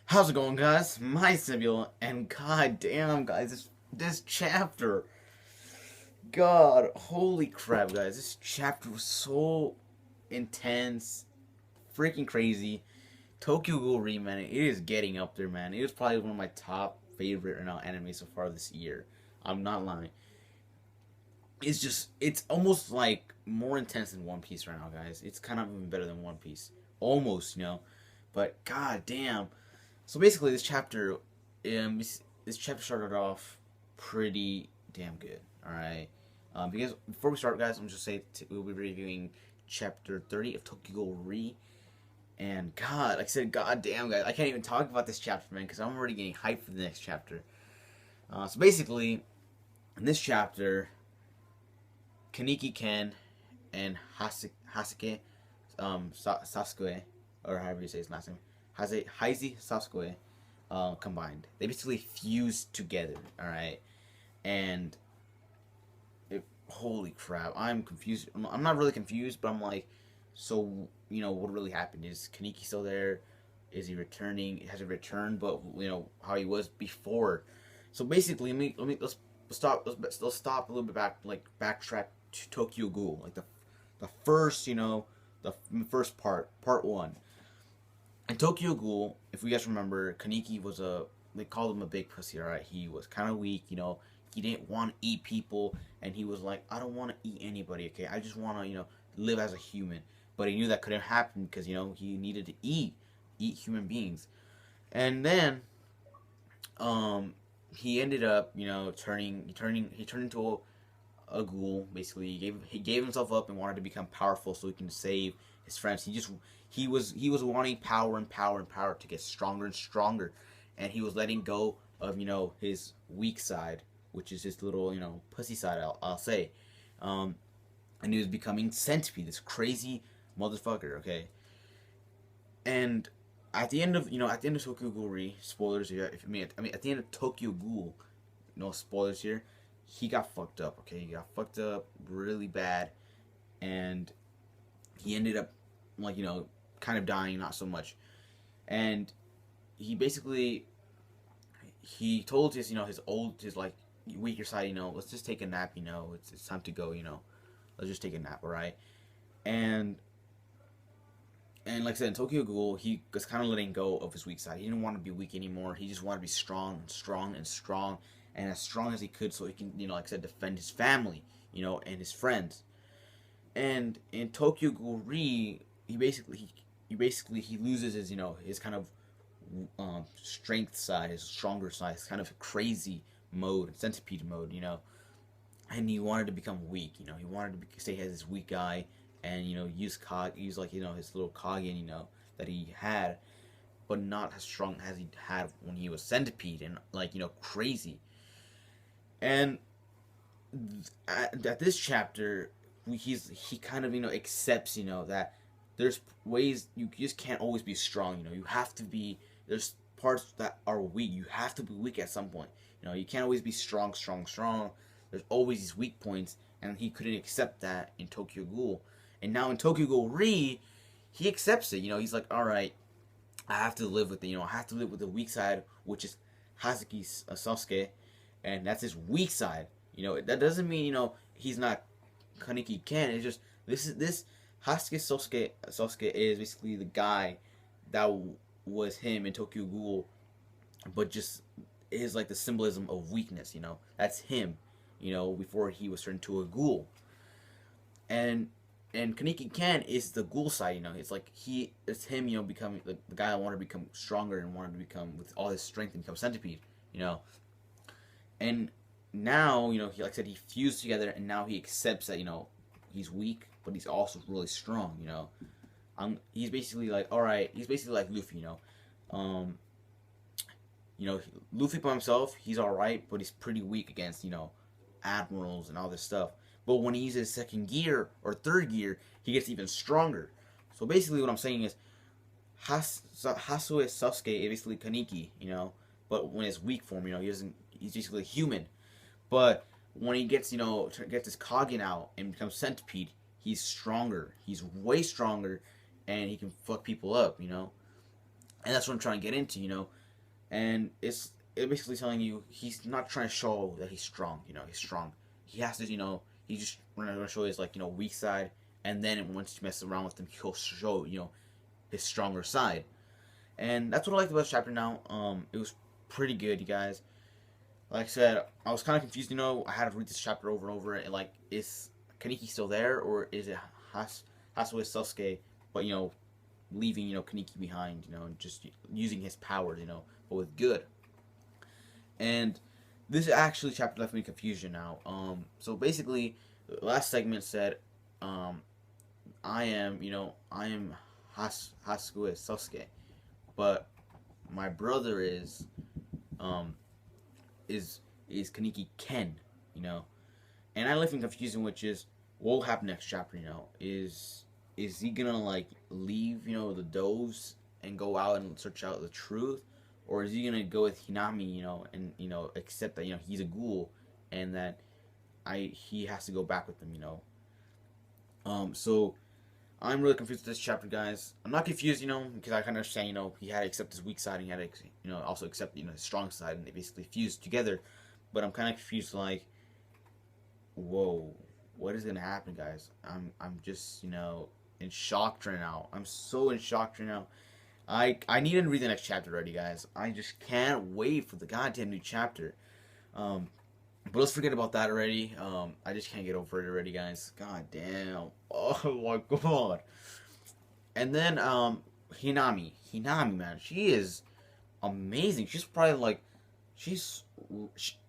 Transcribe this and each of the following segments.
How's it going, guys? My Simul, and god damn, guys, this chapter, god, holy crap, guys, this chapter was so intense, freaking crazy. Tokyo Ghoul Re, man, it is getting up there, man. It is probably one of my top favorite anime so far this year. I'm not lying. It's almost like more intense than One Piece right now, guys. It's kind of even better than One Piece, almost. But god damn. So basically, this chapter started off pretty damn good. All right, because before we start, guys, I'm just say we'll be reviewing chapter 30 of Tokyo Ghoul Re. And God, like I said, God damn, guys, I can't even talk about this chapter, man, because I'm already getting hyped for the next chapter. So basically, in this chapter, Kaneki Ken and Hasuke, Sasuke, or however you say his last name, Heizi Sasuke, combined. They basically fused together, alright? And, holy crap, I'm confused. I'm not really confused, but I'm like, so, what really happened? Is Kaneki still there? Is he returning? Has he returned? But, how he was before. So basically, let's stop a little bit backtrack to Tokyo Ghoul. Like the first, the first part one. And Tokyo Ghoul, if you guys remember, Kaneki was they called him a big pussy, alright? He was kind of weak, he didn't want to eat people, and he was like, I don't want to eat anybody, okay? I just want to, live as a human. But he knew that couldn't happen because, he needed to eat human beings. And then, he ended up, he turned into a ghoul. Basically, he gave himself up and wanted to become powerful so he can save his friends. He was wanting power and power and power to get stronger and stronger, and he was letting go of his weak side, which is his little pussy side. I'll say, and he was becoming Centipede, this crazy motherfucker. Okay, and at the end of Tokyo Ghoul Re, spoilers. At the end of Tokyo Ghoul, no spoilers here. He got fucked up. Okay, he got fucked up really bad, and he ended up kind of dying, not so much. And he basically he told his like weaker side, let's just take a nap. It's time to go. Let's just take a nap, alright? And like I said, in Tokyo Ghoul, he was kind of letting go of his weak side. He didn't want to be weak anymore. He just wanted to be strong and strong and strong and as strong as he could, so he can, like I said, defend his family, and his friends. And in Tokyo Ghoul Re, he loses his kind of strength side, his stronger side, his kind of crazy mode, centipede mode, and he wanted to become weak. He wanted to stay as this weak guy and use like his little Kagen that he had, but not as strong as he had when he was centipede and crazy. And at this chapter, he kind of accepts that there's ways you just can't always be strong. You have to be, there's parts that are weak. You have to be weak at some point. You can't always be strong. There's always these weak points, and he couldn't accept that in Tokyo Ghoul. And now in Tokyo Ghoul Re, he accepts it. He's like, all right, I have to live with it. I have to live with the weak side, which is Hazuki Sasuke, and that's his weak side. That doesn't mean he's not Kaneki Ken. It's just this Hazuki Sasuke is basically the guy that was him in Tokyo Ghoul, but just is like the symbolism of weakness. That's him. Before he was turned into a ghoul, and Kaneki Ken is the ghoul side. It's like it's him. Becoming the guy that wanted to become stronger and wanted to become with all his strength and become centipede. And now he, like I said, he fused together, and now he accepts that he's weak, but he's also really strong. He's basically like, all right, he's basically like Luffy. Luffy by himself, he's all right, but he's pretty weak against admirals and all this stuff. But when he uses second gear or third gear, he gets even stronger. So basically, what I'm saying is, Hasue Sasuke is basically Kaneki, but when it's weak form, he's basically human. But when he gets his Kagen out and becomes centipede, he's stronger. He's way stronger, and he can fuck people up. and that's what I'm trying to get into, you know. And it's basically telling you he's not trying to show that he's strong, you know. He's strong. He has to, you know. He's just going to show his, like, you know, weak side, and then once you mess around with him, he'll show, you know, his stronger side. And that's what I liked about this chapter. Now, it was pretty good, you guys. Like I said, I was kind of confused. You know, I had to read this chapter over and over. And like, is Kaneki still there, or is it Hasu Sasuke? But you know, leaving, you know, Kaneki behind. You know, and just using his powers. You know, but with good. And this actually chapter left me confusion now. So basically, the last segment said, I am Hasu Sasuke, but my brother um is Kaneki Ken, you know. And I left in confusion, which is what will happen next chapter, you know. Is he gonna like leave, you know, the doves and go out and search out the truth? Or is he gonna go with Hinami, you know, and you know, accept that, you know, he's a ghoul and that he has to go back with them, you know. So I'm really confused with this chapter, guys. I'm not confused, you know, because I kind of understand, you know, he had to accept his weak side and he had to, you know, also accept, you know, his strong side, and they basically fused together. But I'm kind of confused, like, whoa, what is gonna happen, guys? I'm just, you know, in shock right now. I'm so in shock right now. I need to read the next chapter already, guys. I just can't wait for the goddamn new chapter. But let's forget about that already. I just can't get over it already, guys. God damn. Oh my god. And then Hinami, man, she is amazing. She's probably like,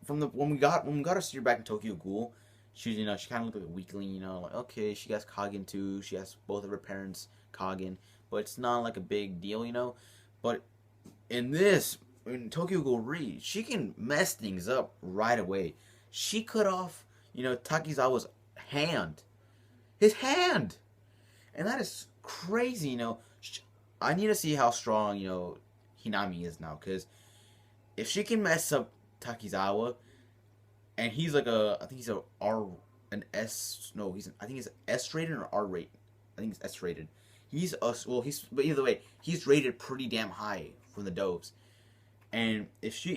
from the when we got her see her back in Tokyo Ghoul. She's, you know, she kind of looked like a weakling, you know, like, okay, she has Kagen too. She has both of her parents Kagen, but it's not like a big deal, you know. But in this, in Tokyo Ghoul Re, she can mess things up right away. She cut off, you know, Takizawa's hand, his hand, and that is crazy, you know. I need to see how strong, you know, Hinami is now, because if she can mess up Takizawa, and he's like I think he's I think he's S rated or R rated. I think he's S rated. But either way, he's rated pretty damn high from the doves. And if she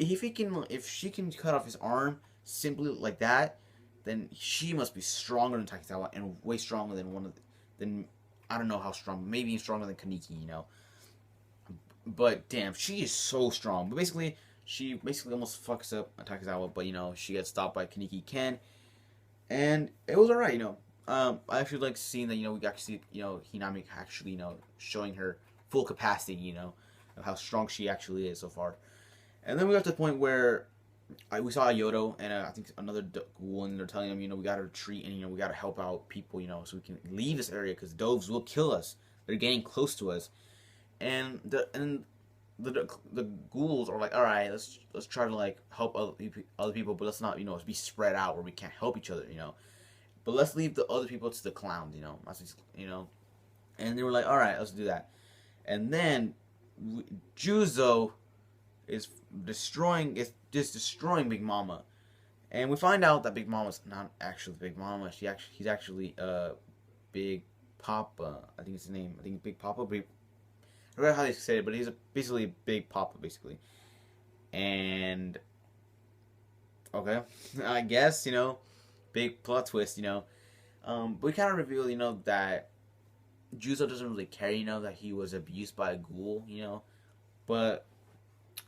can cut off his arm simply like that, then she must be stronger than Takizawa and way stronger than I don't know how strong, maybe even stronger than Kaneki, you know. But damn, she is so strong. But basically, she almost fucks up Takizawa, but you know, she gets stopped by Kaneki Ken, and it was alright, you know. I actually like seeing that, you know, we got to see, you know, Hinami actually, you know, showing her full capacity, you know, of how strong she actually is so far. And then we got to the point where we saw Yodo and I think another ghoul, and they're telling him, you know, we gotta retreat and, you know, we gotta help out people, you know, so we can leave this area because doves will kill us. They're getting close to us, and the ghouls are like, all right, let's try to like help other people, but let's not, you know, be spread out where we can't help each other, you know. But let's leave the other people to the clowns, you know. You know, and they were like, all right, let's do that. And then Juzo is destroying Big Mama, and we find out that Big Mama's not actually Big Mama. He's actually Big Papa. I think it's his name. I think Big Papa. I forgot how they say it, but he's basically a Big Papa, basically. And okay, I guess, you know, big plot twist, you know. But we kind of reveal, you know, that Juzo doesn't really care, you know, that he was abused by a ghoul, you know. But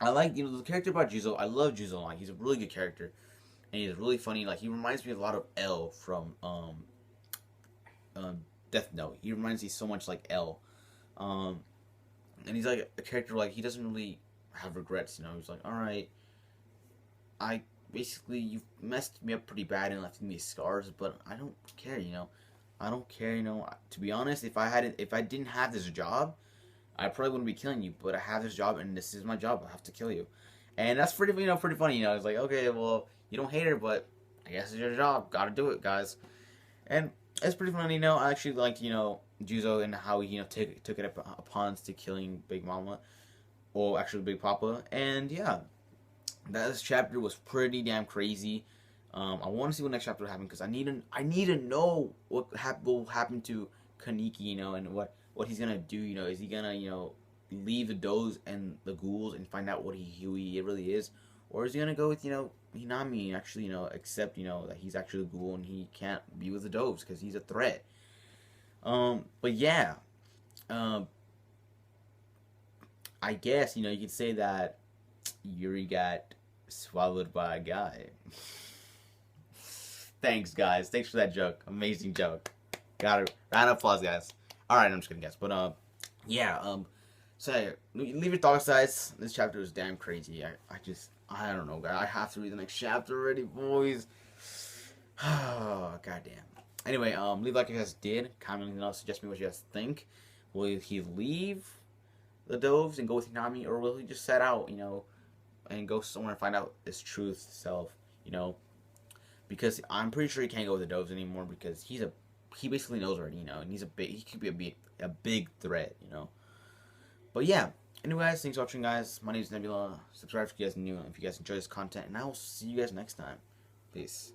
I like, you know, the character about Juzo. I love Juzo. Like, he's a really good character, and he's really funny. Like, he reminds me a lot of L from Death Note. He reminds me so much like L. And he's like a character, like, he doesn't really have regrets, you know. He's like, all right, you've messed me up pretty bad and left me scars, but I don't care, you know. I don't care, you know. To be honest, if I didn't have this job, I probably wouldn't be killing you. But I have this job, and this is my job. I have to kill you, and that's pretty, you know, pretty funny, you know. It's like, okay, well, you don't hate her, but I guess it's your job. Got to do it, guys. And it's pretty funny, you know. I actually liked, you know, Juzo and how he, you know, took it upon to killing Big Mama, or actually Big Papa, and yeah. This chapter was pretty damn crazy. I want to see what next chapter will happen because I need to know what will happen to Kaneki, you know, and what he's gonna do. You know, is he gonna, you know, leave the Does and the ghouls and find out who he really is, or is he gonna go with Hinami and actually accept that he's actually a ghoul and he can't be with the Doves because he's a threat. But yeah, I guess you could say that Yuri got swallowed by a guy. Thanks, guys. Thanks for that joke. Amazing joke. Got it. Round of applause, guys. All right, I'm just kidding, guys. But yeah. So leave your thoughts, guys. This chapter was damn crazy. I don't know, guys. I have to read the next chapter already, boys. Oh, goddamn. Anyway, leave a like if you guys did. Comment anything else. Suggest me what you guys think. Will he leave the Doves and go with Hinami, or will he just set out, and go somewhere and find out his truth self, Because I'm pretty sure he can't go with the Doves anymore because he basically knows already, and he could be a big threat, But yeah, anyways, thanks for watching, guys. My name is Nebula. Subscribe if you guys are new, if you guys enjoy this content, and I will see you guys next time. Peace.